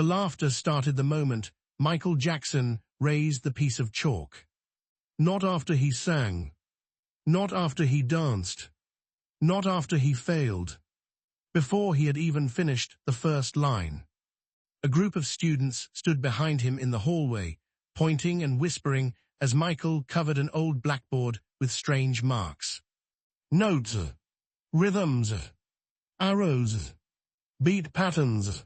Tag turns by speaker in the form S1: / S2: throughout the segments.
S1: The laughter started the moment Michael Jackson raised the piece of chalk. Not after he sang. Not after he danced. Not after he failed. Before he had even finished the first line. A group of students stood behind him in the hallway, pointing and whispering as Michael covered an old blackboard with strange marks. Notes, rhythms, arrows, beat patterns,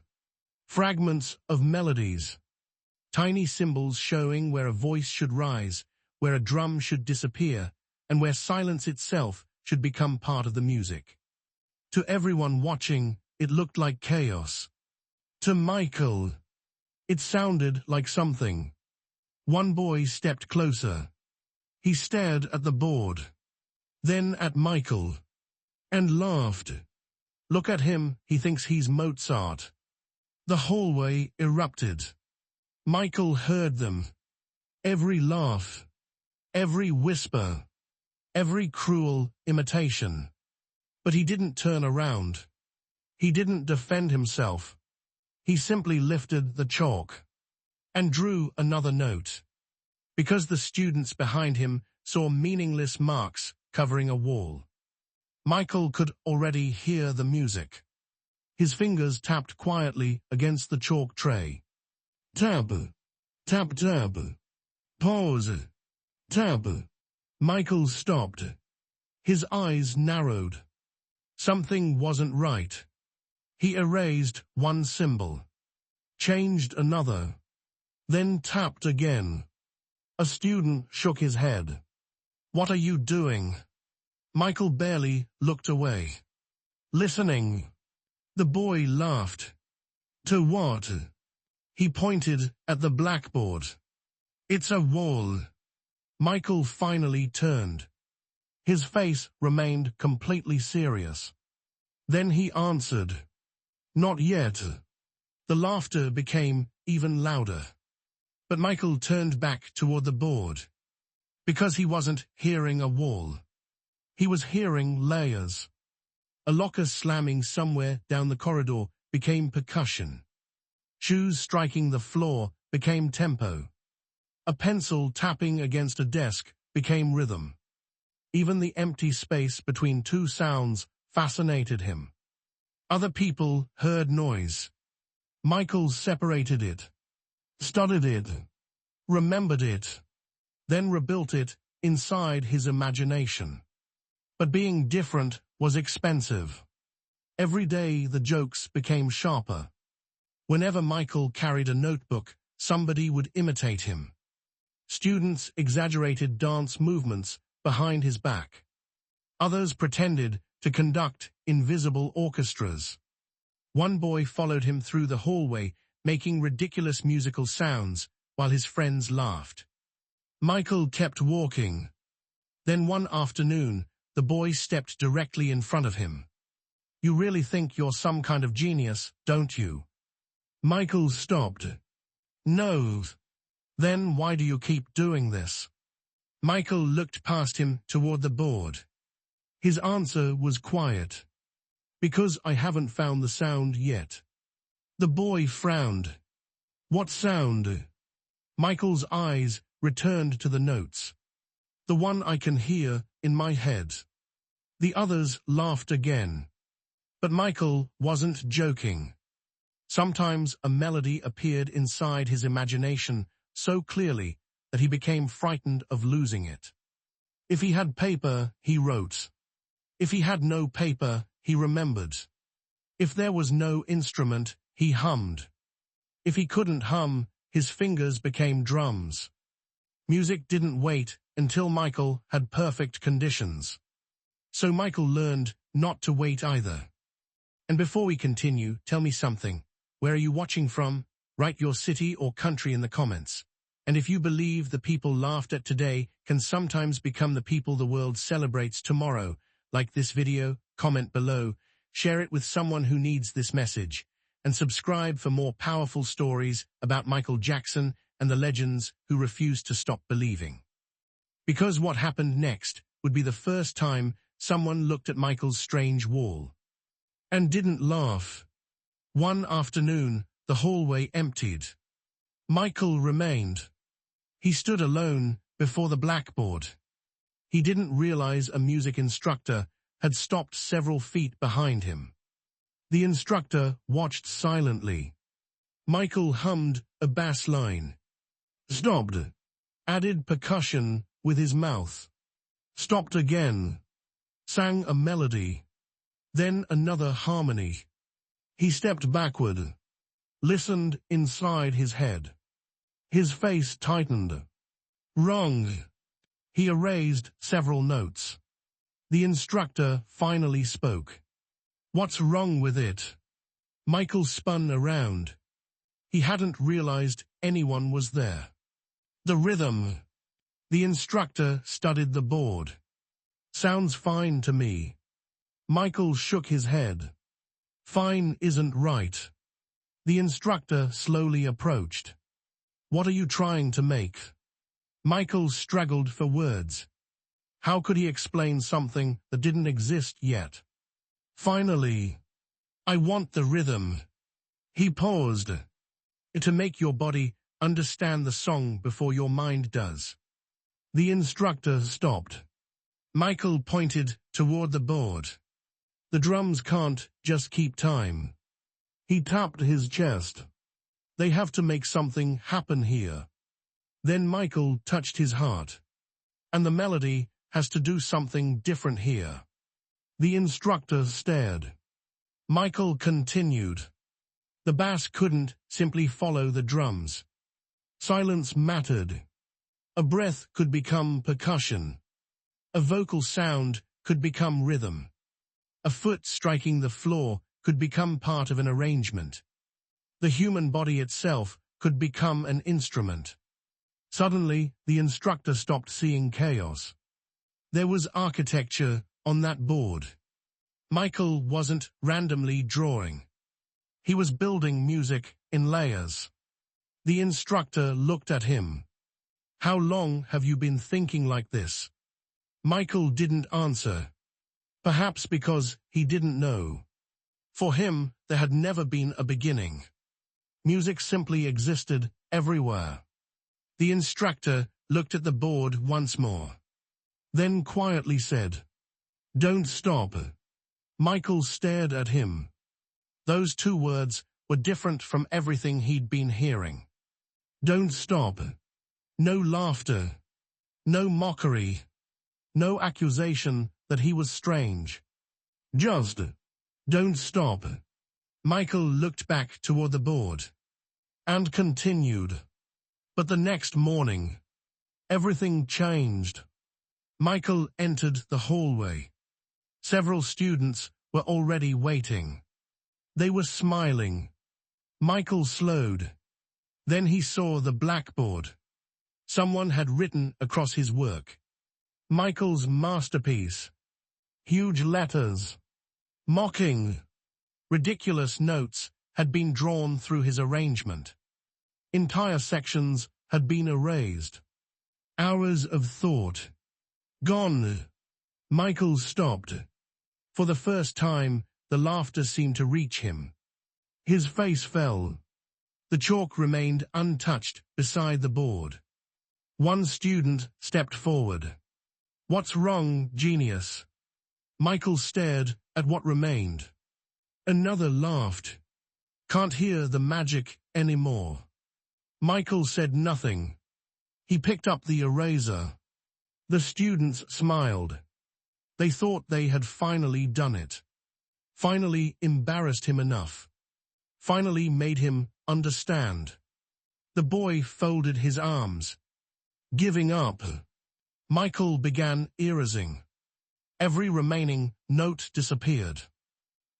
S1: fragments of melodies. Tiny symbols showing where a voice should rise, where a drum should disappear, and where silence itself should become part of the music. To everyone watching, it looked like chaos. To Michael, it sounded like something. One boy stepped closer. He stared at the board, then at Michael, and laughed. Look at him, he thinks he's Mozart. The hallway erupted. Michael heard them. Every laugh, every whisper, every cruel imitation. But he didn't turn around. He didn't defend himself. He simply lifted the chalk and drew another note. Because the students behind him saw meaningless marks covering a wall. Michael could already hear the music. His fingers tapped quietly against the chalk tray. Tap, tap, tap. Pause. Tap. Michael stopped. His eyes narrowed. Something wasn't right. He erased one symbol, changed another, then tapped again. A student shook his head. What are you doing? Michael barely looked away. Listening. The boy laughed. To what? He pointed at the blackboard. It's a wall. Michael finally turned. His face remained completely serious. Then he answered. Not yet. The laughter became even louder. But Michael turned back toward the board. Because he wasn't hearing a wall. He was hearing layers. A locker slamming somewhere down the corridor became percussion. Shoes striking the floor became tempo. A pencil tapping against a desk became rhythm. Even the empty space between two sounds fascinated him. Other people heard noise. Michael separated it, studied it, remembered it, then rebuilt it inside his imagination. But being different was expensive. Every day the jokes became sharper. Whenever Michael carried a notebook, somebody would imitate him. Students exaggerated dance movements behind his back. Others pretended to conduct invisible orchestras. One boy followed him through the hallway, making ridiculous musical sounds while his friends laughed. Michael kept walking. Then one afternoon, the boy stepped directly in front of him. You really think you're some kind of genius, don't you? Michael stopped. No. Then why do you keep doing this? Michael looked past him toward the board. His answer was quiet. Because I haven't found the sound yet. The boy frowned. What sound? Michael's eyes returned to the notes. The one I can hear in my head. The others laughed again. But Michael wasn't joking. Sometimes a melody appeared inside his imagination so clearly that he became frightened of losing it. If he had paper, he wrote. If he had no paper, he remembered. If there was no instrument, he hummed. If he couldn't hum, his fingers became drums. Music didn't wait until Michael had perfect conditions. So Michael learned not to wait either. And before we continue, tell me something. Where are you watching from? Write your city or country in the comments. And if you believe the people laughed at today can sometimes become the people the world celebrates tomorrow, like this video, comment below, share it with someone who needs this message, and subscribe for more powerful stories about Michael Jackson and the legends who refused to stop believing. Because what happened next would be the first time someone looked at Michael's strange wall and didn't laugh. One afternoon, the hallway emptied. Michael remained. He stood alone before the blackboard. He didn't realize a music instructor had stopped several feet behind him. The instructor watched silently. Michael hummed a bass line. Stopped. Added percussion with his mouth. Stopped again. Sang a melody. Then another harmony. He stepped backward. Listened inside his head. His face tightened. Wrong. He erased several notes. The instructor finally spoke. What's wrong with it? Michael spun around. He hadn't realized anyone was there. The rhythm. The instructor studied the board. Sounds fine to me. Michael shook his head. Fine isn't right. The instructor slowly approached. What are you trying to make? Michael struggled for words. How could he explain something that didn't exist yet? Finally, I want the rhythm. He paused. To make your body understand the song before your mind does. The instructor stopped. Michael pointed toward the board. The drums can't just keep time. He tapped his chest. They have to make something happen here. Then Michael touched his heart. And the melody has to do something different here. The instructor stared. Michael continued. The bass couldn't simply follow the drums. Silence mattered. A breath could become percussion. A vocal sound could become rhythm. A foot striking the floor could become part of an arrangement. The human body itself could become an instrument. Suddenly, the instructor stopped seeing chaos. There was architecture on that board. Michael wasn't randomly drawing. He was building music in layers. The instructor looked at him. How long have you been thinking like this? Michael didn't answer. Perhaps because he didn't know. For him, there had never been a beginning. Music simply existed everywhere. The instructor looked at the board once more. Then quietly said, "Don't stop." Michael stared at him. Those two words were different from everything he'd been hearing. Don't stop. No laughter. No mockery. No accusation that he was strange. Just, don't stop. Michael looked back toward the board. And continued. But the next morning, everything changed. Michael entered the hallway. Several students were already waiting. They were smiling. Michael slowed. Then he saw the blackboard. Someone had written across his work. Michael's masterpiece. Huge letters. Mocking. Ridiculous notes had been drawn through his arrangement. Entire sections had been erased. Hours of thought. Gone. Michael stopped. For the first time, the laughter seemed to reach him. His face fell. The chalk remained untouched beside the board. One student stepped forward. What's wrong, genius? Michael stared at what remained. Another laughed. Can't hear the magic anymore. Michael said nothing. He picked up the eraser. The students smiled. They thought they had finally done it. Finally embarrassed him enough. Finally made him understand. The boy folded his arms. Giving up. Michael began erasing. Every remaining note disappeared.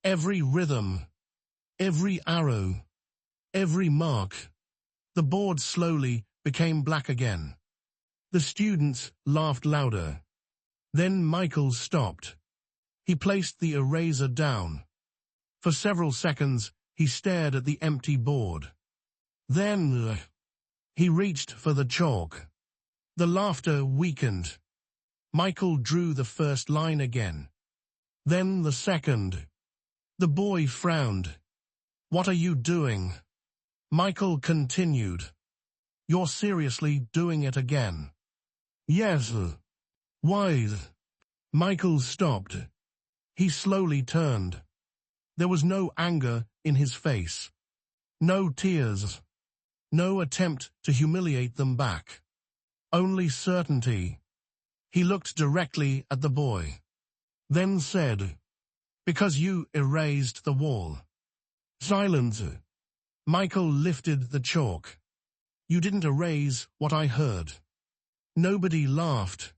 S1: Every rhythm. Every arrow. Every mark. The board slowly became black again. The students laughed louder. Then Michael stopped. He placed the eraser down. For several seconds, he stared at the empty board. Then, he reached for the chalk. The laughter weakened. Michael drew the first line again. Then the second. The boy frowned. What are you doing? Michael continued. You're seriously doing it again? Yes. Why? Michael stopped. He slowly turned. There was no anger in his face. No tears. No attempt to humiliate them back. Only certainty. He looked directly at the boy. Then said, because you erased the wall. Silence. Michael lifted the chalk. You didn't erase what I heard. Nobody laughed.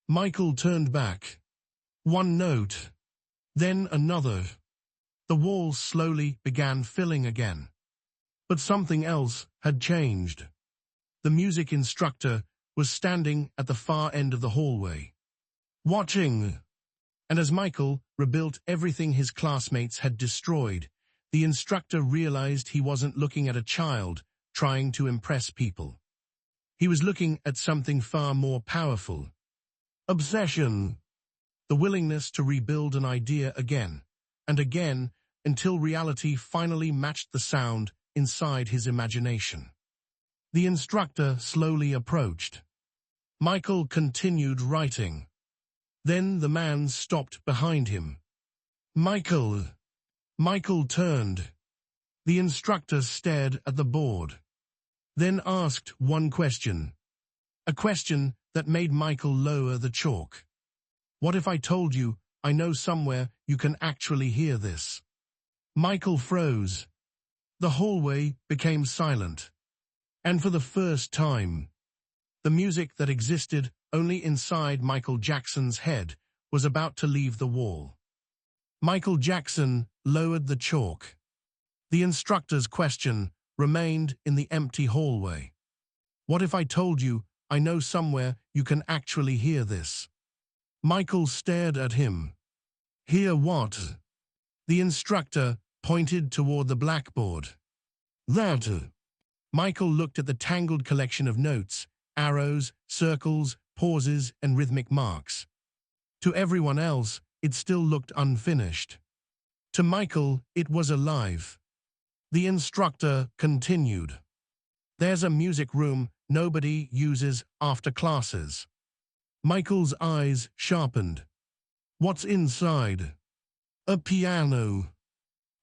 S1: Michael turned back. One note. Then another. The wall slowly began filling again. But something else had changed. The music instructor was standing at the far end of the hallway, watching. And as Michael rebuilt everything his classmates had destroyed, the instructor realized he wasn't looking at a child trying to impress people. He was looking at something far more powerful. Obsession. The willingness to rebuild an idea again and again until reality finally matched the sound inside his imagination. The instructor slowly approached. Michael continued writing. Then the man stopped behind him. Michael. Michael turned. The instructor stared at the board, then asked one question. A question that made Michael lower the chalk. What if I told you I know somewhere you can actually hear this? Michael froze. The hallway became silent. And for the first time, the music that existed only inside Michael Jackson's head was about to leave the wall. Michael Jackson lowered the chalk. The instructor's question remained in the empty hallway. What if I told you I know somewhere you can actually hear this? Michael stared at him. Hear what? The instructor pointed toward the blackboard. That. Michael looked at the tangled collection of notes, arrows, circles, pauses, and rhythmic marks. To everyone else, it still looked unfinished. To Michael, it was alive. The instructor continued. There's a music room nobody uses after classes. Michael's eyes sharpened. What's inside? A piano.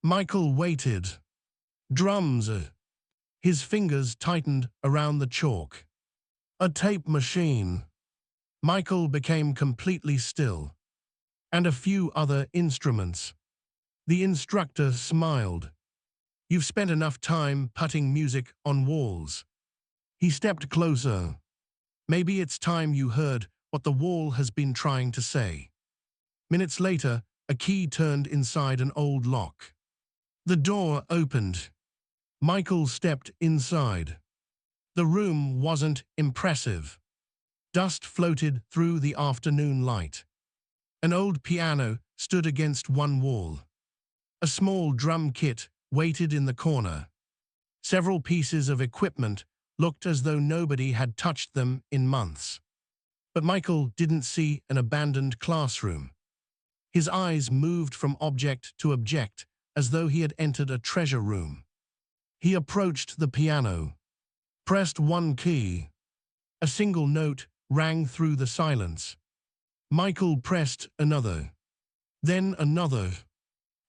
S1: Michael waited. Drums. His fingers tightened around the chalk. A tape machine. Michael became completely still. And a few other instruments. The instructor smiled. You've spent enough time putting music on walls. He stepped closer. Maybe it's time you heard what the wall has been trying to say. Minutes later, a key turned inside an old lock. The door opened. Michael stepped inside. The room wasn't impressive. Dust floated through the afternoon light. An old piano stood against one wall. A small drum kit waited in the corner. Several pieces of equipment looked as though nobody had touched them in months. But Michael didn't see an abandoned classroom. His eyes moved from object to object as though he had entered a treasure room. He approached the piano, pressed one key. A single note rang through the silence. Michael pressed another, then another.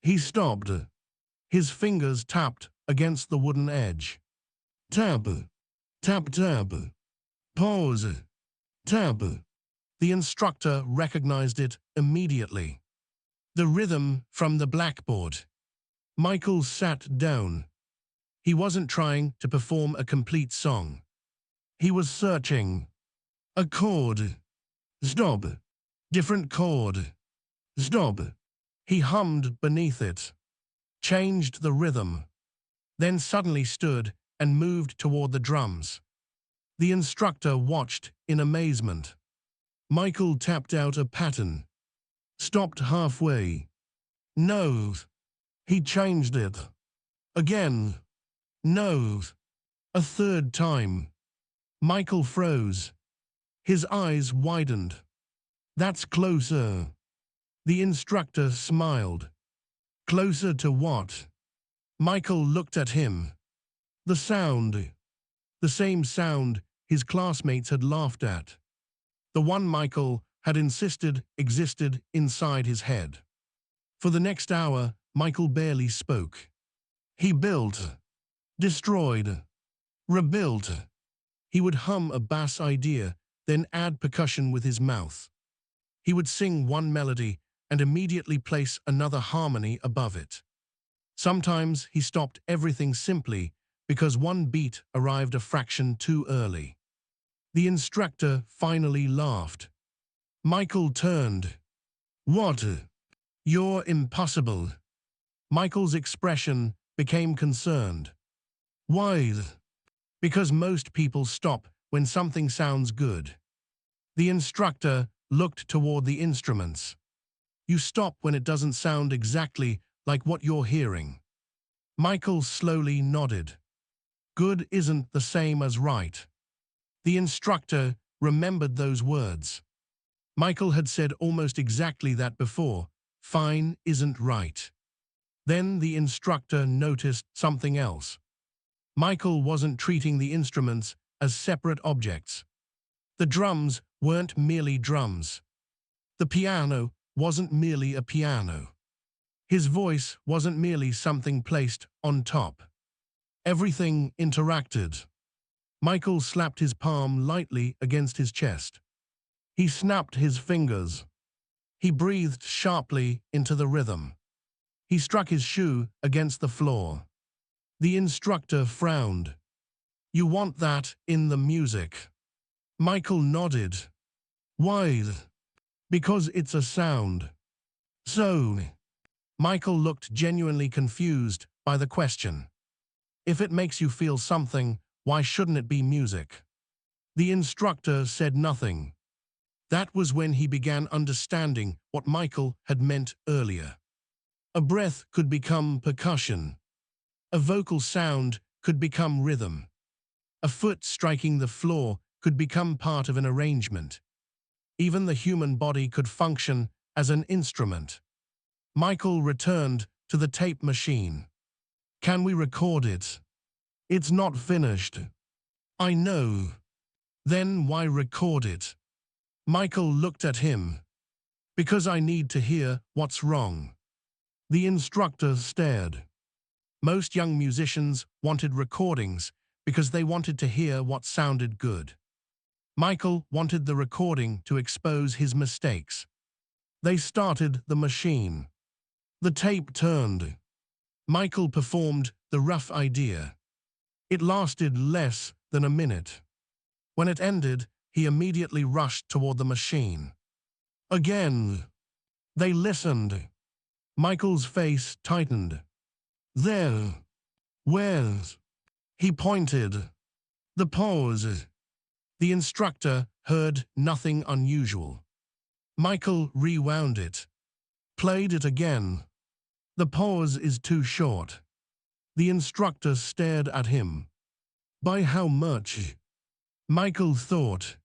S1: He stopped. His fingers tapped against the wooden edge. Tap, tap, tap. Pause. Tap. The instructor recognized it immediately. The rhythm from the blackboard. Michael sat down. He wasn't trying to perform a complete song. He was searching. A chord. Stop. Different chord. Stop. He hummed beneath it. Changed the rhythm. Then suddenly stood and moved toward the drums. The instructor watched in amazement. Michael tapped out a pattern. Stopped halfway. No. He changed it. Again. No. A third time. Michael froze. His eyes widened. That's closer. The instructor smiled. Closer to what? Michael looked at him. The sound. The same sound his classmates had laughed at. The one Michael had insisted existed inside his head. For the next hour, Michael barely spoke. He built, destroyed, rebuilt. He would hum a bass idea, then add percussion with his mouth. He would sing one melody and immediately place another harmony above it. Sometimes he stopped everything simply because one beat arrived a fraction too early. The instructor finally laughed. Michael turned. "What? You're impossible." Michael's expression became concerned. "Why?" "Because most people stop when something sounds good." The instructor looked toward the instruments. "You stop when it doesn't sound exactly like what you're hearing." Michael slowly nodded. Good isn't the same as right. The instructor remembered those words. Michael had said almost exactly that before. Fine isn't right. Then the instructor noticed something else. Michael wasn't treating the instruments as separate objects. The drums weren't merely drums. The piano wasn't merely a piano. His voice wasn't merely something placed on top. Everything interacted. Michael slapped his palm lightly against his chest. He snapped his fingers. He breathed sharply into the rhythm. He struck his shoe against the floor. The instructor frowned. "You want that in the music?" Michael nodded. "Why?" "Because it's a sound." "So?" Michael looked genuinely confused by the question. "If it makes you feel something, why shouldn't it be music?" The instructor said nothing. That was when he began understanding what Michael had meant earlier. A breath could become percussion. A vocal sound could become rhythm. A foot striking the floor could become part of an arrangement. Even the human body could function as an instrument. Michael returned to the tape machine. "Can we record it?" "It's not finished." "I know." "Then why record it?" Michael looked at him. "Because I need to hear what's wrong." The instructor stared. Most young musicians wanted recordings because they wanted to hear what sounded good. Michael wanted the recording to expose his mistakes. They started the machine. The tape turned. Michael performed the rough idea. It lasted less than a minute. When it ended, he immediately rushed toward the machine. Again. They listened. Michael's face tightened. "There." "Where's?" He pointed. "The pause." The instructor heard nothing unusual. Michael rewound it. Played it again. "The pause is too short." The instructor stared at him. "By how much?" Michael thought.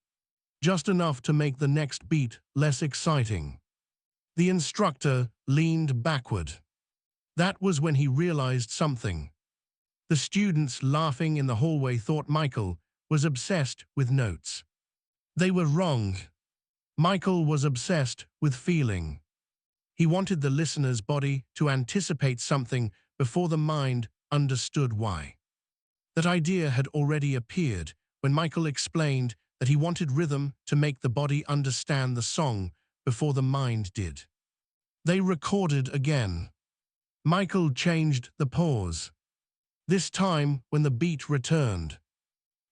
S1: "Just enough to make the next beat less exciting." The instructor leaned backward. That was when he realized something. The students laughing in the hallway thought Michael was obsessed with notes. They were wrong. Michael was obsessed with feeling. He wanted the listener's body to anticipate something before the mind understood why. That idea had already appeared when Michael explained that he wanted rhythm to make the body understand the song before the mind did. They recorded again. Michael changed the pause. This time when the beat returned.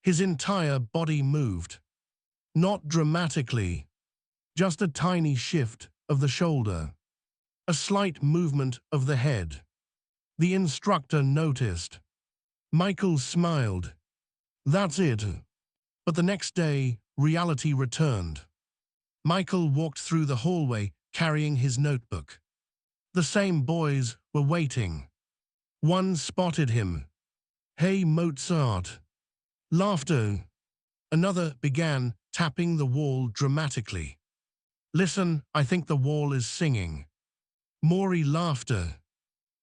S1: His entire body moved. Not dramatically. Just a tiny shift of the shoulder. A slight movement of the head. The instructor noticed. Michael smiled. "That's it." But the next day, reality returned. Michael walked through the hallway carrying his notebook. The same boys were waiting. One spotted him. "Hey, Mozart." Laughter. Another began tapping the wall dramatically. "Listen, I think the wall is singing." More laughter.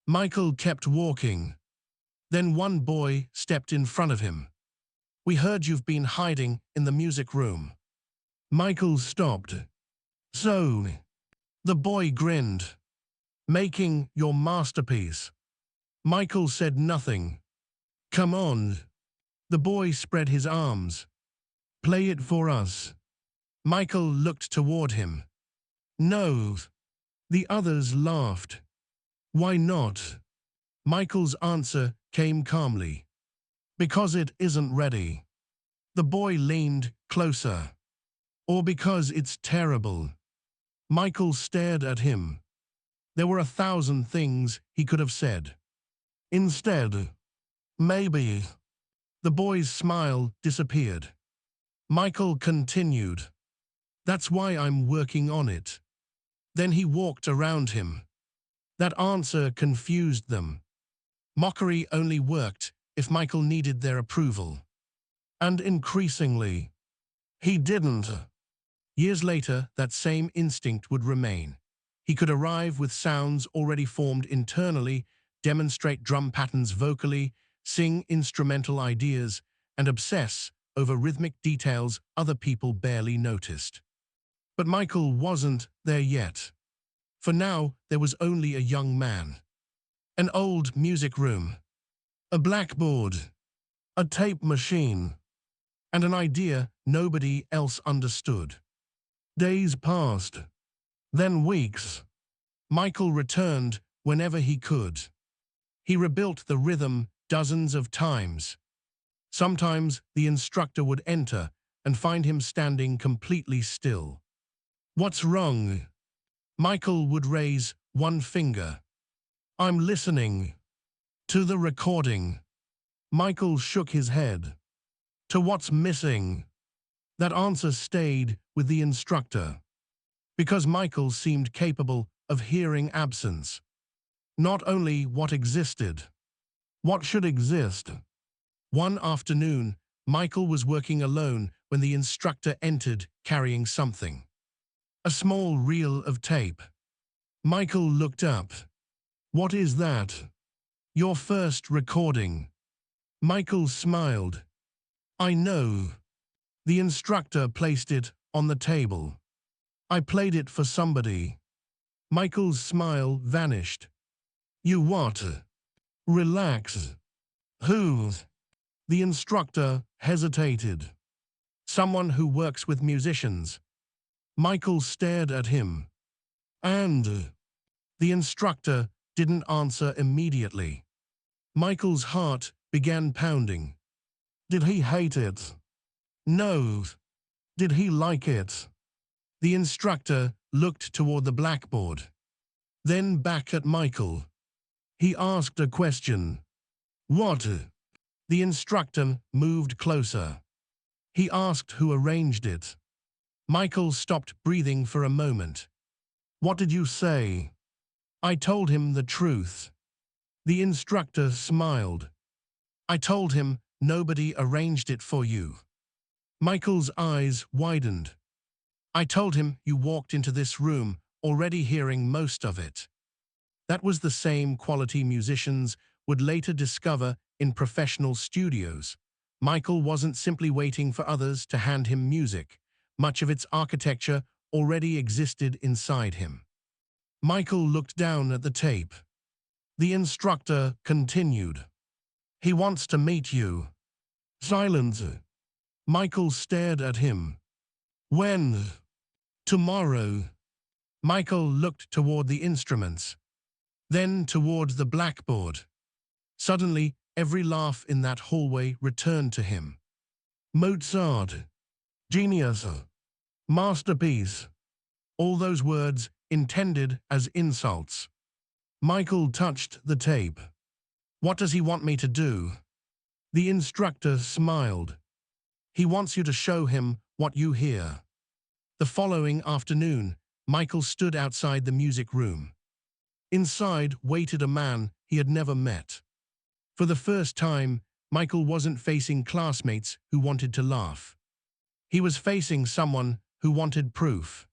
S1: Michael kept walking. Then one boy stepped in front of him. "We heard you've been hiding in the music room." Michael stopped. "So?" The boy grinned. "Making your masterpiece." Michael said nothing. "Come on." The boy spread his arms. "Play it for us." Michael looked toward him. "No." The others laughed. "Why not?" Michael's answer came calmly. "Because it isn't ready." The boy leaned closer. "Or because it's terrible." Michael stared at him. There were 1,000 things he could have said. Instead, "Maybe." The boy's smile disappeared. Michael continued. "That's why I'm working on it." Then he walked around him. That answer confused them. Mockery only worked if Michael needed their approval. And increasingly, he didn't. Years later, that same instinct would remain. He could arrive with sounds already formed internally, demonstrate drum patterns vocally, sing instrumental ideas, and obsess over rhythmic details other people barely noticed. But Michael wasn't there yet. For now, there was only a young man. An old music room. A blackboard. A tape machine. And an idea nobody else understood. Days passed. Then weeks. Michael returned whenever he could. He rebuilt the rhythm dozens of times. Sometimes the instructor would enter and find him standing completely still. "What's wrong?" Michael would raise one finger. "I'm listening." "To the recording." Michael shook his head. "To what's missing?" That answer stayed with the instructor. Because Michael seemed capable of hearing absence. Not only what existed, what should exist. One afternoon, Michael was working alone when the instructor entered carrying something. A small reel of tape. Michael looked up. "What is that?" "Your first recording." Michael smiled. "I know." The instructor placed it on the table. "I played it for somebody." Michael's smile vanished. "You what?" "Relax." "Who?" The instructor hesitated. "Someone who works with musicians." Michael stared at him. "And?" The instructor didn't answer immediately. Michael's heart began pounding. Did he hate it? No. Did he like it? The instructor looked toward the blackboard. Then back at Michael. He asked a question. "What?" The instructor moved closer. He asked who arranged it. Michael stopped breathing for a moment. "What did you say?" "I told him the truth." The instructor smiled. "I told him nobody arranged it for you." Michael's eyes widened. "I told him you walked into this room already hearing most of it." That was the same quality musicians would later discover in professional studios. Michael wasn't simply waiting for others to hand him music. Much of its architecture already existed inside him. Michael looked down at the tape. The instructor continued. "He wants to meet you." Silence. Michael stared at him. "When?" "Tomorrow." Michael looked toward the instruments, then toward the blackboard. Suddenly, every laugh in that hallway returned to him. Mozart. Genius. Masterpiece. All those words intended as insults. Michael touched the tape. "What does he want me to do?" The instructor smiled. "He wants you to show him what you hear." The following afternoon, Michael stood outside the music room. Inside waited a man he had never met. For the first time, Michael wasn't facing classmates who wanted to laugh. He was facing someone who wanted proof.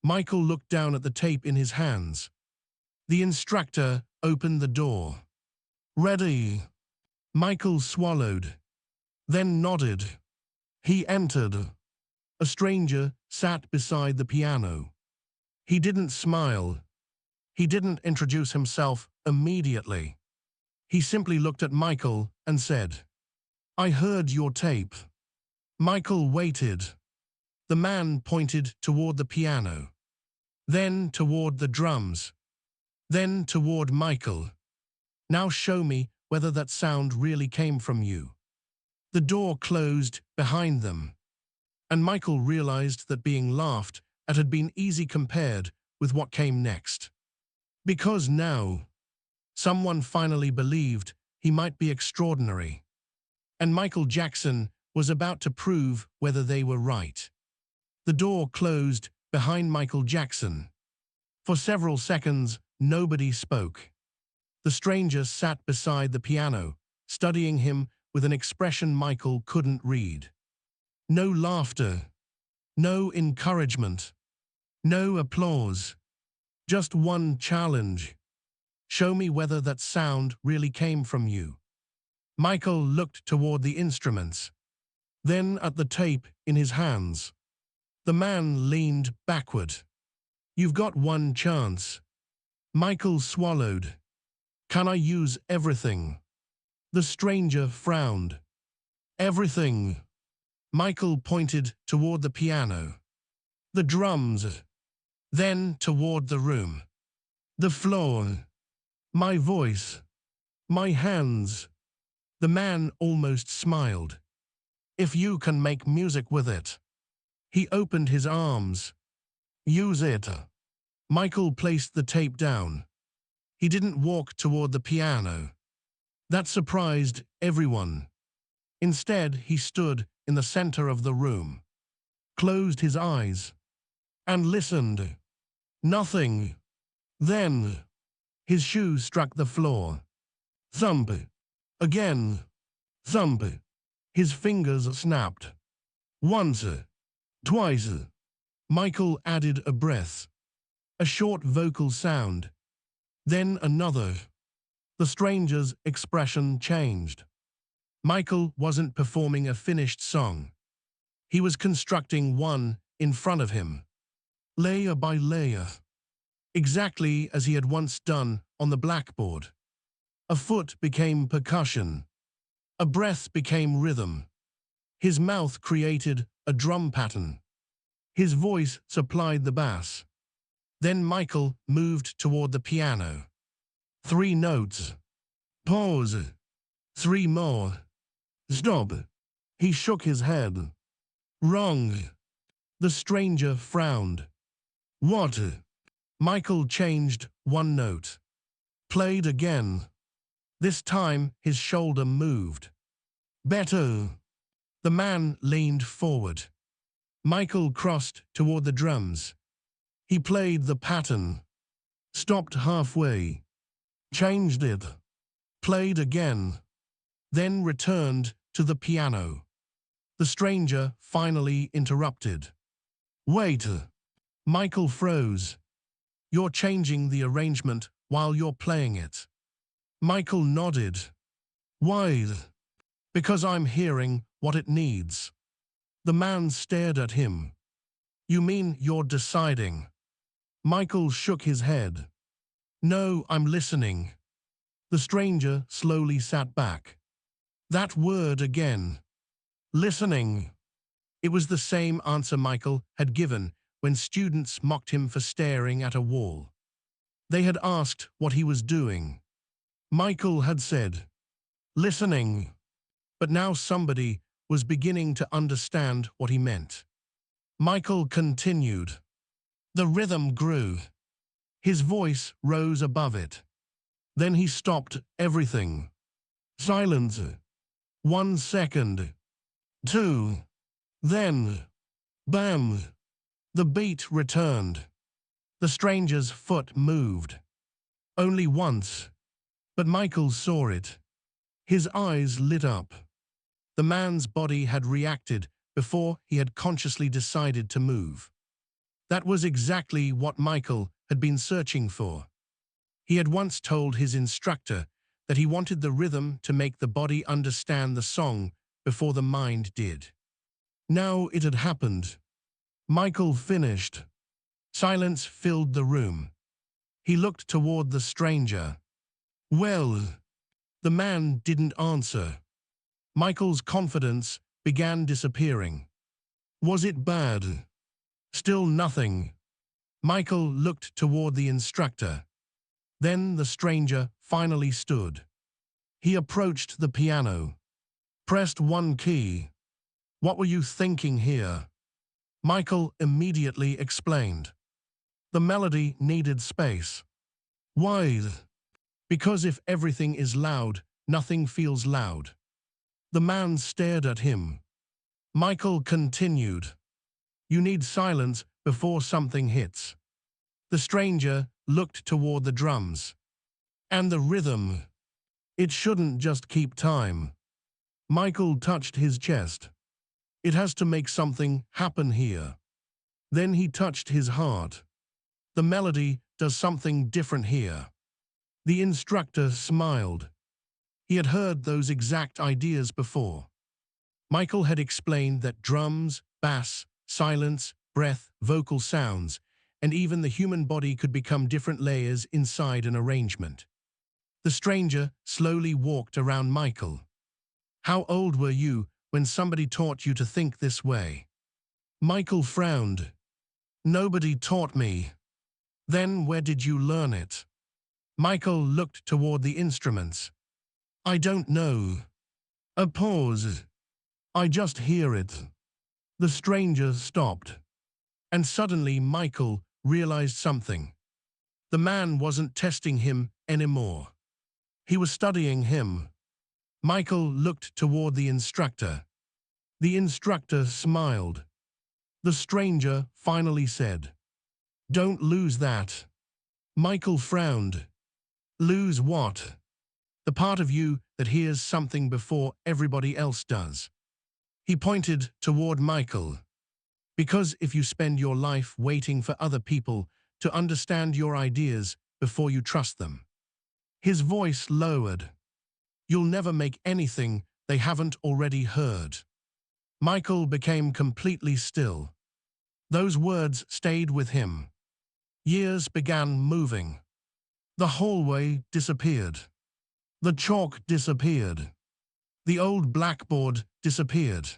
S1: Michael looked down at the tape in his hands. The instructor opened the door. "Ready." Michael swallowed, then nodded. He entered. A stranger sat beside the piano. He didn't smile. He didn't introduce himself immediately. He simply looked at Michael and said, "I heard your tape." Michael waited. The man pointed toward the piano, then toward the drums, then toward Michael. "Now show me whether that sound really came from you." The door closed behind them, and Michael realized that being laughed at had been easy compared with what came next. Because now, someone finally believed he might be extraordinary, and Michael Jackson was about to prove whether they were right. The door closed behind Michael Jackson. For several seconds, nobody spoke. The stranger sat beside the piano, studying him with an expression Michael couldn't read. No laughter, no encouragement, no applause. Just one challenge. Show me whether that sound really came from you. Michael looked toward the instruments, then at the tape in his hands. The man leaned backward. "You've got one chance." Michael swallowed. "Can I use everything?" The stranger frowned. "Everything." Michael pointed toward the piano, the drums, then toward the room, the floor, my voice, my hands. The man almost smiled. "If you can make music with it." He opened his arms. "Use it." Michael placed the tape down. He didn't walk toward the piano. That surprised everyone. Instead, he stood in the center of the room, closed his eyes, and listened. Nothing. Then, his shoe struck the floor. Thump. Again. Thump. His fingers snapped. Once. Twice. Michael added a breath. A short vocal sound. Then another. The stranger's expression changed. Michael wasn't performing a finished song. He was constructing one in front of him, layer by layer, exactly as he had once done on the blackboard. A foot became percussion. A breath became rhythm. His mouth created a drum pattern. His voice supplied the bass. Then Michael moved toward the piano. 3 notes. Pause. 3 more. Stop. He shook his head. Wrong. The stranger frowned. What? Michael changed 1 note. Played again. This time his shoulder moved. Better. The man leaned forward. Michael crossed toward the drums. He played the pattern. Stopped halfway. Changed it. Played again. Then returned to the piano. The stranger finally interrupted. Wait. Michael froze. You're changing the arrangement while you're playing it. Michael nodded. Why? Because I'm hearing what it needs. The man stared at him. You mean you're deciding? Michael shook his head. No, I'm listening. The stranger slowly sat back. That word again. Listening. It was the same answer Michael had given when students mocked him for staring at a wall. They had asked what he was doing. Michael had said, listening. But now somebody was beginning to understand what he meant. Michael continued. The rhythm grew. His voice rose above it. Then he stopped everything. Silence. 1 second. 2. Then. Bam. The beat returned. The stranger's foot moved. Only once. But Michael saw it. His eyes lit up. The man's body had reacted before he had consciously decided to move. That was exactly what Michael had been searching for. He had once told his instructor that he wanted the rhythm to make the body understand the song before the mind did. Now it had happened. Michael finished. Silence filled the room. He looked toward the stranger. Well, the man didn't answer. Michael's confidence began disappearing. Was it bad? Still nothing. Michael looked toward the instructor. Then the stranger finally stood. He approached the piano, pressed one key. What were you thinking here? Michael immediately explained. The melody needed space. Why? Because if everything is loud, nothing feels loud. The man stared at him. Michael continued. You need silence before something hits. The stranger looked toward the drums. And the rhythm. It shouldn't just keep time. Michael touched his chest. It has to make something happen here. Then he touched his heart. The melody does something different here. The instructor smiled. He had heard those exact ideas before. Michael had explained that drums, bass, silence, breath, vocal sounds, and even the human body could become different layers inside an arrangement. The stranger slowly walked around Michael. How old were you when somebody taught you to think this way? Michael frowned. Nobody taught me. Then where did you learn it? Michael looked toward the instruments. I don't know. A pause. I just hear it. The stranger stopped. And suddenly Michael realized something. The man wasn't testing him anymore. He was studying him. Michael looked toward the instructor. The instructor smiled. The stranger finally said, Don't lose that. Michael frowned. Lose what? The part of you that hears something before everybody else does. He pointed toward Michael. Because if you spend your life waiting for other people to understand your ideas before you trust them. His voice lowered. You'll never make anything they haven't already heard. Michael became completely still. Those words stayed with him. Years began moving. The hallway disappeared. The chalk disappeared. The old blackboard disappeared.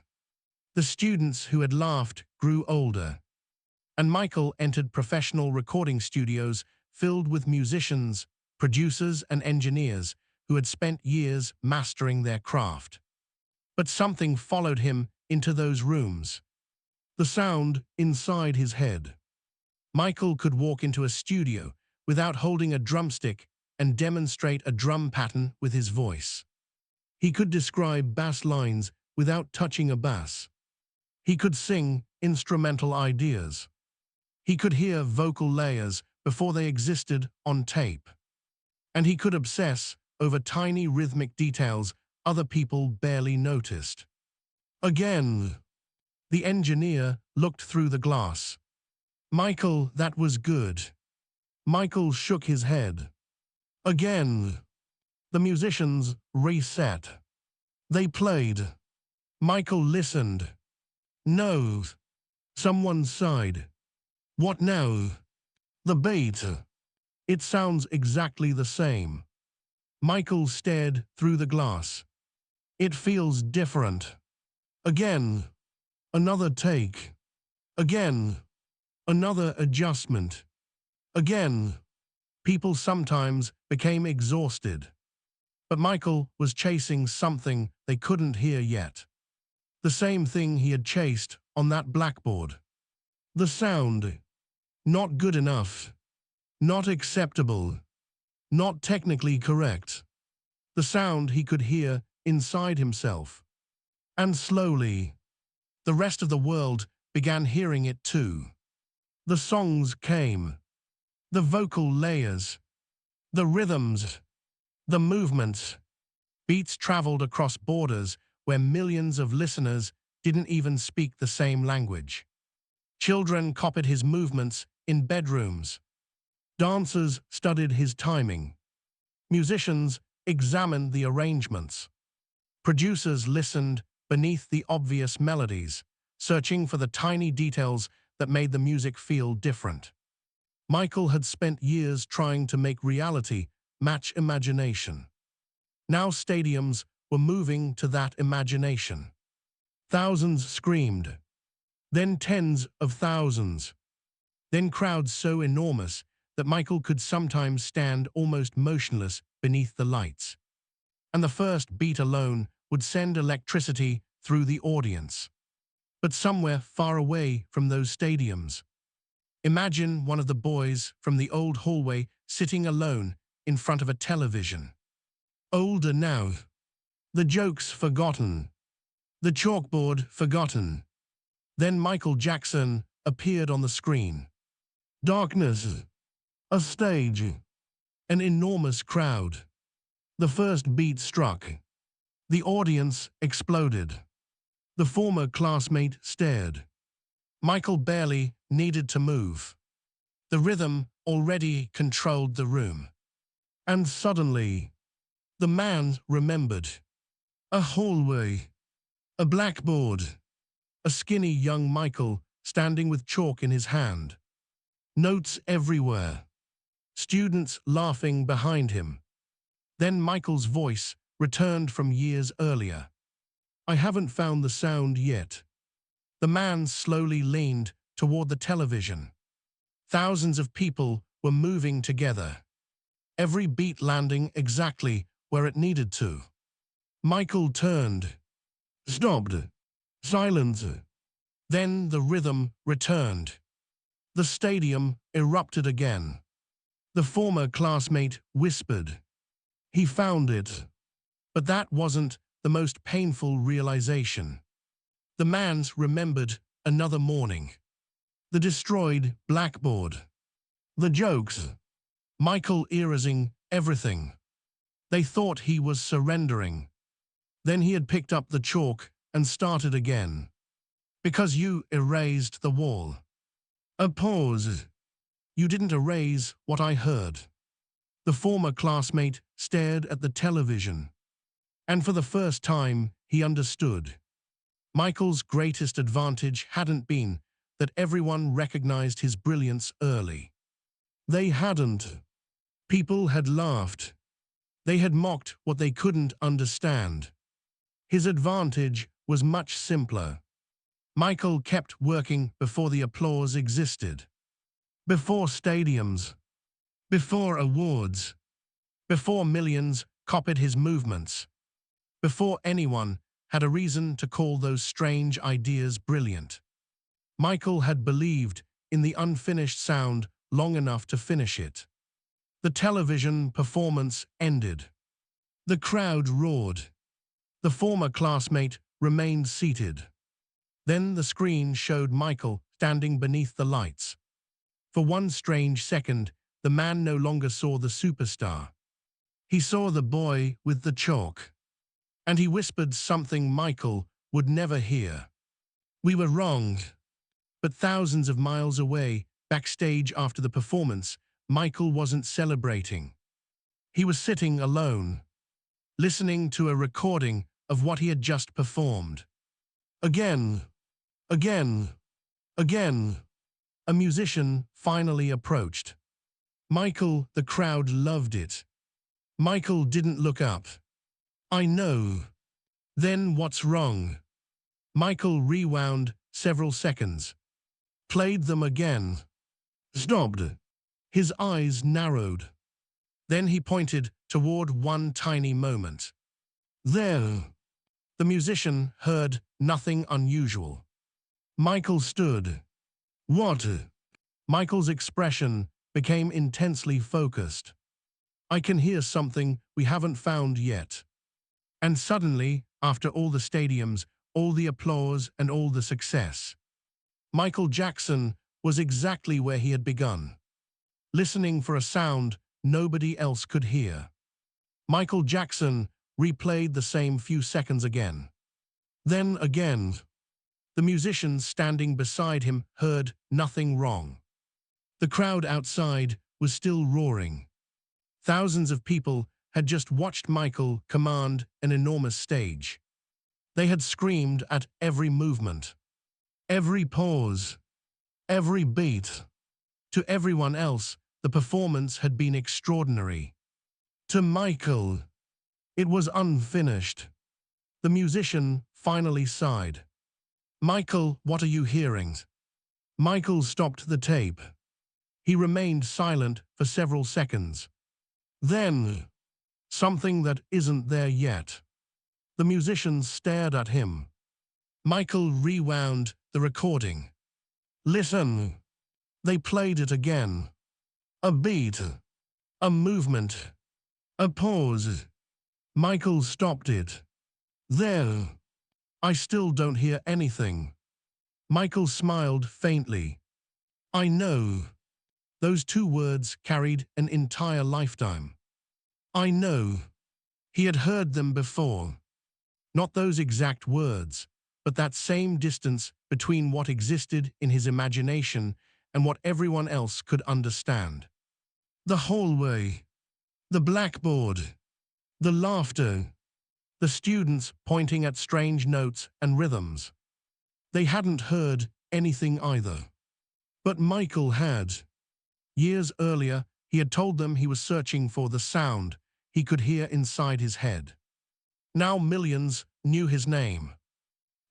S1: The students who had laughed grew older. And Michael entered professional recording studios filled with musicians, producers, and engineers who had spent years mastering their craft. But something followed him into those rooms. The sound inside his head. Michael could walk into a studio without holding a drumstick and demonstrate a drum pattern with his voice. He could describe bass lines without touching a bass. He could sing instrumental ideas. He could hear vocal layers before they existed on tape. And he could obsess over tiny rhythmic details other people barely noticed. Again, the engineer looked through the glass. Michael, that was good. Michael shook his head. Again, the musicians reset. They played. Michael listened. No. Someone sighed. What now? The beat. It sounds exactly the same. Michael stared through the glass. It feels different. Again. Another take. Again. Another adjustment. Again. People sometimes became exhausted. But Michael was chasing something they couldn't hear yet. The same thing he had chased on that blackboard. The sound. Not good enough. Not acceptable. Not technically correct. The sound he could hear inside himself. And slowly, the rest of the world began hearing it too. The songs came. The vocal layers. The rhythms. The movements. Beats traveled across borders where millions of listeners didn't even speak the same language. Children copied his movements in bedrooms. Dancers studied his timing. Musicians examined the arrangements. Producers listened beneath the obvious melodies, searching for the tiny details that made the music feel different. Michael had spent years trying to make reality match imagination. Now stadiums were moving to that imagination. Thousands screamed, then tens of thousands, then crowds so enormous that Michael could sometimes stand almost motionless beneath the lights. And the first beat alone would send electricity through the audience. But somewhere far away from those stadiums, imagine one of the boys from the old hallway sitting alone in front of a television. Older now. The jokes forgotten. The chalkboard forgotten. Then Michael Jackson appeared on the screen. Darkness. A stage. An enormous crowd. The first beat struck. The audience exploded. The former classmate stared. Michael barely needed to move. The rhythm already controlled the room. And suddenly, the man remembered. A hallway. A blackboard. A skinny young Michael standing with chalk in his hand. Notes everywhere. Students laughing behind him. Then Michael's voice returned from years earlier. I haven't found the sound yet. The man slowly leaned toward the television. Thousands of people were moving together. Every beat landing exactly where it needed to. Michael turned. Stopped. Silence. Then the rhythm returned. The stadium erupted again. The former classmate whispered. He found it. But that wasn't the most painful realization. The man's remembered another morning. The destroyed blackboard. The jokes. Michael erasing everything. They thought he was surrendering. Then he had picked up the chalk and started again. Because you erased the wall. A pause. You didn't erase what I heard. The former classmate stared at the television. And for the first time, he understood. Michael's greatest advantage hadn't been that everyone recognized his brilliance early. They hadn't. People had laughed. They had mocked what they couldn't understand. His advantage was much simpler. Michael kept working before the applause existed. Before stadiums. Before awards. Before millions copied his movements. Before anyone had a reason to call those strange ideas brilliant. Michael had believed in the unfinished sound long enough to finish it. The television performance ended. The crowd roared. The former classmate remained seated. Then the screen showed Michael standing beneath the lights. For one strange second, the man no longer saw the superstar. He saw the boy with the chalk. And he whispered something Michael would never hear. We were wrong. But thousands of miles away, backstage after the performance, Michael wasn't celebrating. He was sitting alone, listening to a recording of what he had just performed. Again, again, again. A musician finally approached. Michael, the crowd loved it. Michael didn't look up. I know. Then what's wrong? Michael rewound several seconds. Played them again. Stopped. His eyes narrowed. Then he pointed toward one tiny moment. There. The musician heard nothing unusual. Michael stood. What? Michael's expression became intensely focused. I can hear something we haven't found yet. And suddenly, after all the stadiums, all the applause and all the success, Michael Jackson was exactly where he had begun, listening for a sound nobody else could hear. Michael Jackson replayed the same few seconds again. Then again. The musicians standing beside him heard nothing wrong. The crowd outside was still roaring. Thousands of people had just watched Michael command an enormous stage. They had screamed at every movement, every pause, every beat. To everyone else, the performance had been extraordinary. To Michael, it was unfinished. The musician finally sighed. "Michael, what are you hearing?" Michael stopped the tape. He remained silent for several seconds. Then, something that isn't there yet. The musician stared at him. Michael rewound the recording. "Listen." They played it again. A beat, a movement, a pause. Michael stopped it. "There. I still don't hear anything." Michael smiled faintly. "I know." Those two words carried an entire lifetime. "I know." He had heard them before. Not those exact words, but that same distance between what existed in his imagination and what everyone else could understand. The hallway, the blackboard, the laughter, the students pointing at strange notes and rhythms. They hadn't heard anything either. But Michael had. Years earlier, he had told them he was searching for the sound he could hear inside his head. Now millions knew his name.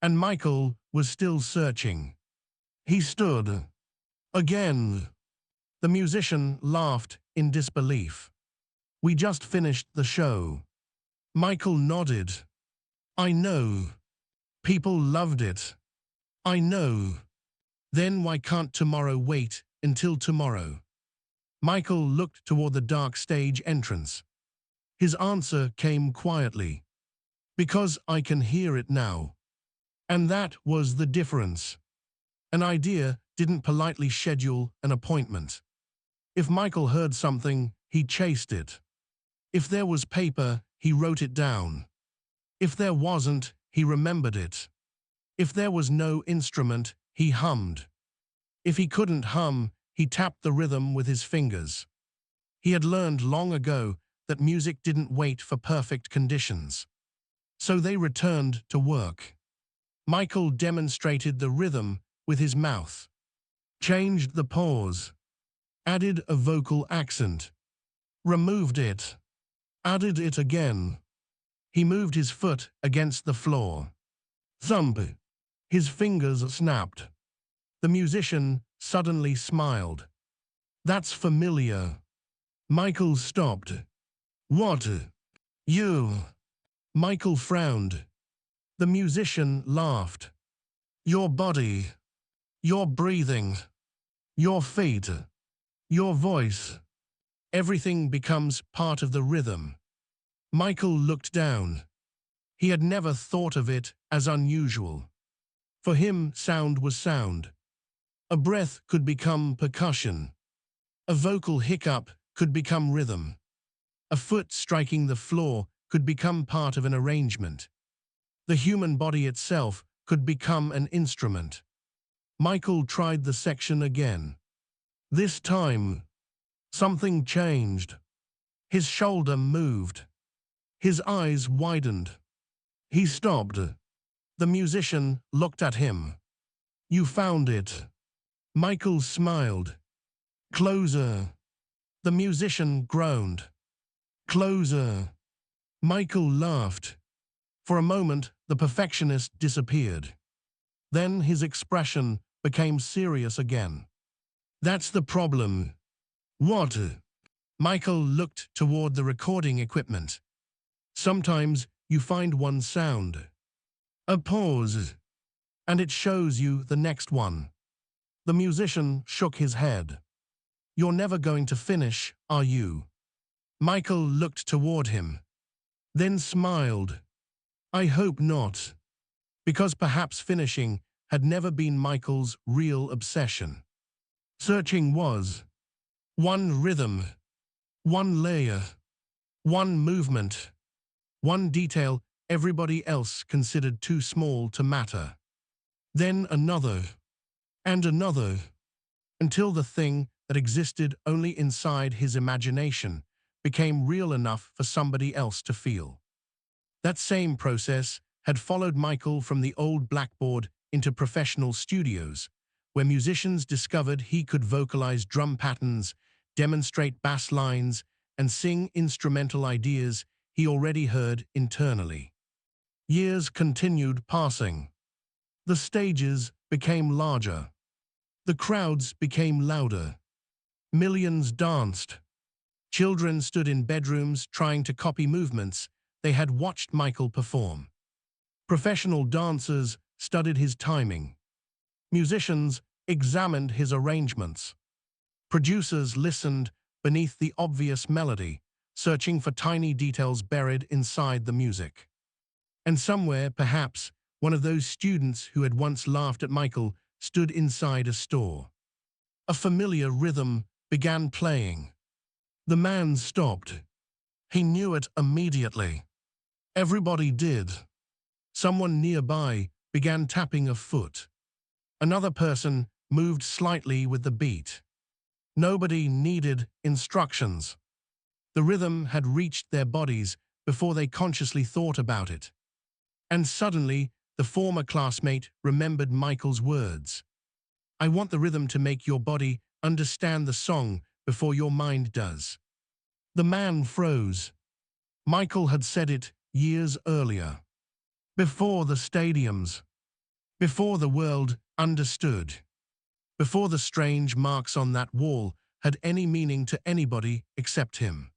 S1: And Michael was still searching. He stood. Again. The musician laughed in disbelief. "We just finished the show." Michael nodded. "I know. People loved it. I know. Then why can't tomorrow wait until tomorrow?" Michael looked toward the dark stage entrance. His answer came quietly. "Because I can hear it now." And that was the difference. An idea didn't politely schedule an appointment. If Michael heard something, he chased it. If there was paper, he wrote it down. If there wasn't, he remembered it. If there was no instrument, he hummed. If he couldn't hum, he tapped the rhythm with his fingers. He had learned long ago that music didn't wait for perfect conditions. So they returned to work. Michael demonstrated the rhythm with his mouth, changed the pause, added a vocal accent, removed it, added it again. He moved his foot against the floor. Thump! His fingers snapped. The musician suddenly smiled. "That's familiar." Michael stopped. "What? You?" Michael frowned. The musician laughed. "Your body, your breathing, your feet, your voice. Everything becomes part of the rhythm." Michael looked down. He had never thought of it as unusual. For him, sound was sound. A breath could become percussion. A vocal hiccup could become rhythm. A foot striking the floor could become part of an arrangement. The human body itself could become an instrument. Michael tried the section again. This time, something changed. His shoulder moved. His eyes widened. He stopped. The musician looked at him. "You found it." Michael smiled. "Closer." The musician groaned. "Closer." Michael laughed. For a moment, the perfectionist disappeared. Then his expression became serious again. "That's the problem." "What?" Michael looked toward the recording equipment. "Sometimes you find one sound, a pause, and it shows you the next one." The musician shook his head. "You're never going to finish, are you?" Michael looked toward him, then smiled. "I hope not." Because perhaps finishing had never been Michael's real obsession. Searching was. One rhythm, one layer, one movement, one detail everybody else considered too small to matter. Then another, and another, until the thing that existed only inside his imagination became real enough for somebody else to feel. That same process had followed Michael from the old blackboard into professional studios, where musicians discovered he could vocalize drum patterns, demonstrate bass lines, and sing instrumental ideas he already heard internally. Years continued passing. The stages became larger. The crowds became louder. Millions danced. Children stood in bedrooms trying to copy movements they had watched Michael perform. Professional dancers studied his timing. Musicians examined his arrangements. Producers listened beneath the obvious melody, searching for tiny details buried inside the music. And somewhere, perhaps, one of those students who had once laughed at Michael stood inside a store. A familiar rhythm began playing. The man stopped. He knew it immediately. Everybody did. Someone nearby began tapping a foot. Another person moved slightly with the beat. Nobody needed instructions. The rhythm had reached their bodies before they consciously thought about it. And suddenly, the former classmate remembered Michael's words. "I want the rhythm to make your body understand the song before your mind does." The man froze. Michael had said it years earlier. Before the stadiums. Before the world understood. Before the strange marks on that wall had any meaning to anybody except him.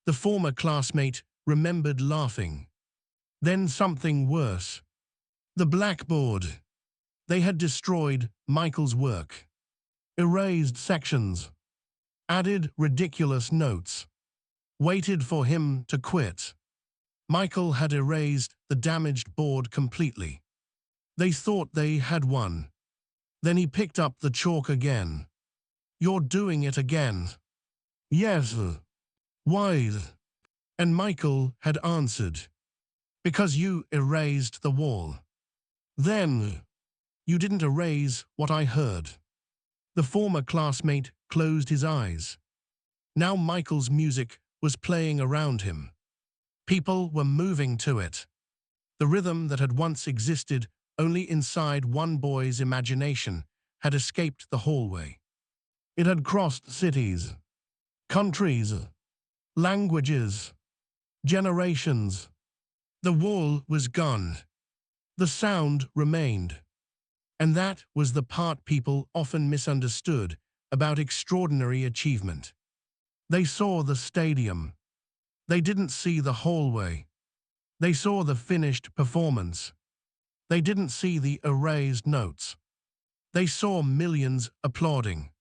S1: The former classmate remembered laughing. Then something worse. The blackboard. They had destroyed Michael's work. Erased sections. Added ridiculous notes. Waited for him to quit. Michael had erased the damaged board completely. They thought they had won. Then he picked up the chalk again. "You're doing it again." "Yes." "Why?" And Michael had answered, "Because you erased the wall." "Then." "You didn't erase what I heard." The former classmate closed his eyes. Now Michael's music was playing around him. People were moving to it. The rhythm that had once existed only inside one boy's imagination had escaped the hallway. It had crossed cities, countries, languages, generations. The wall was gone. The sound remained. And that was the part people often misunderstood about extraordinary achievement. They saw the stadium. They didn't see the hallway. They saw the finished performance. They didn't see the erased notes. They saw millions applauding.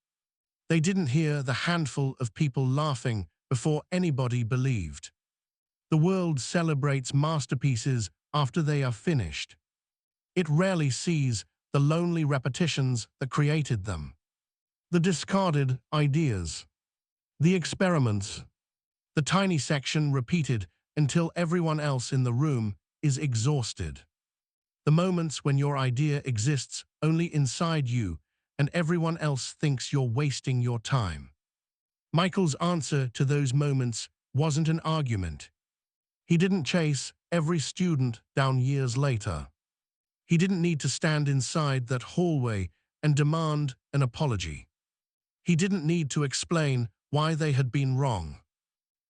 S1: They didn't hear the handful of people laughing before anybody believed. The world celebrates masterpieces after they are finished. It rarely sees the lonely repetitions that created them. The discarded ideas. The experiments. The tiny section repeated until everyone else in the room is exhausted. The moments when your idea exists only inside you and everyone else thinks you're wasting your time. Michael's answer to those moments wasn't an argument. He didn't chase every student down years later. He didn't need to stand inside that hallway and demand an apology. He didn't need to explain why they had been wrong.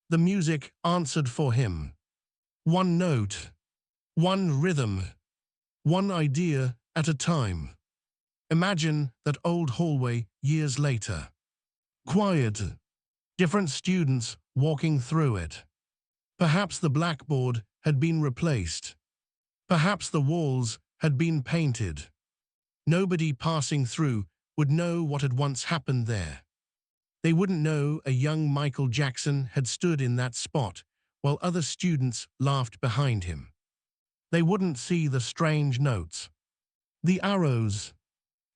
S1: The music answered for him. One note, one rhythm, one idea at a time. Imagine that old hallway years later. Quiet, different students walking through it. Perhaps the blackboard had been replaced. Perhaps the walls had been painted. Nobody passing through would know what had once happened there. They wouldn't know a young Michael Jackson had stood in that spot while other students laughed behind him. They wouldn't see the strange notes, the arrows,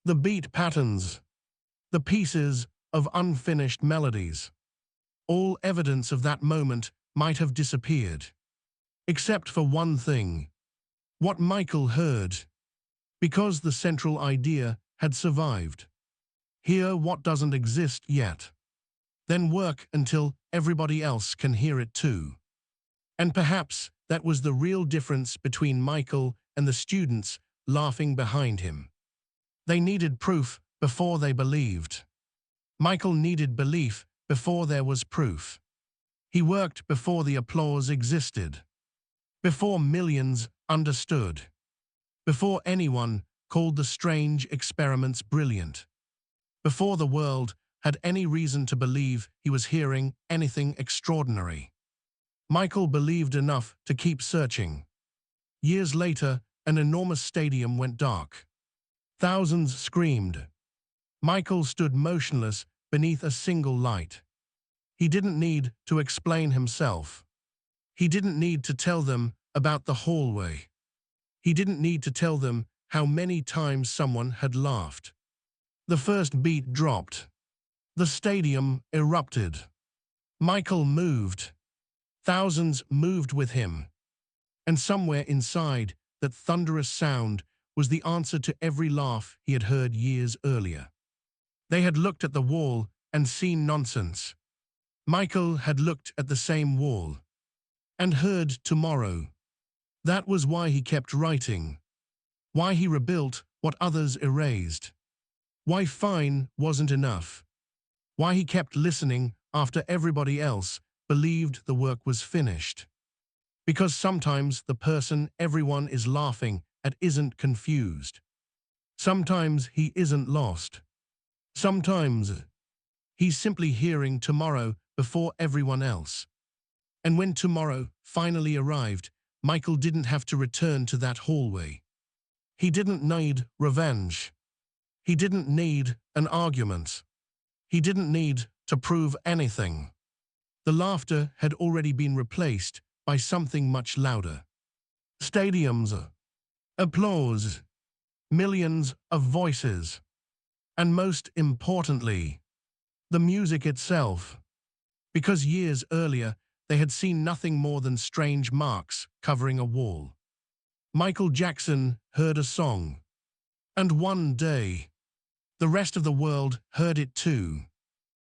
S1: the beat patterns, the pieces of unfinished melodies. All evidence of that moment might have disappeared. Except for one thing. What Michael heard. Because the central idea had survived. Hear what doesn't exist yet. Then work until everybody else can hear it too. And perhaps that was the real difference between Michael and the students laughing behind him. They needed proof before they believed. Michael needed belief before there was proof. He worked before the applause existed, before millions understood, before anyone called the strange experiments brilliant, before the world had any reason to believe he was hearing anything extraordinary. Michael believed enough to keep searching. Years later, an enormous stadium went dark. Thousands screamed. Michael stood motionless beneath a single light. He didn't need to explain himself. He didn't need to tell them about the hallway. He didn't need to tell them how many times someone had laughed. The first beat dropped. The stadium erupted. Michael moved. Thousands moved with him. And somewhere inside that thunderous sound was the answer to every laugh he had heard years earlier. They had looked at the wall and seen nonsense. Michael had looked at the same wall and heard tomorrow. That was why he kept writing, why he rebuilt what others erased, why fine wasn't enough, why he kept listening after everybody else believed the work was finished. Because sometimes the person everyone is laughing at isn't confused. Sometimes he isn't lost. Sometimes he's simply hearing tomorrow before everyone else. And when tomorrow finally arrived, Michael didn't have to return to that hallway. He didn't need revenge. He didn't need an argument. He didn't need to prove anything. The laughter had already been replaced by something much louder. Stadiums, applause, millions of voices, and most importantly, the music itself. Because years earlier, they had seen nothing more than strange marks covering a wall. Michael Jackson heard a song. And one day, the rest of the world heard it too.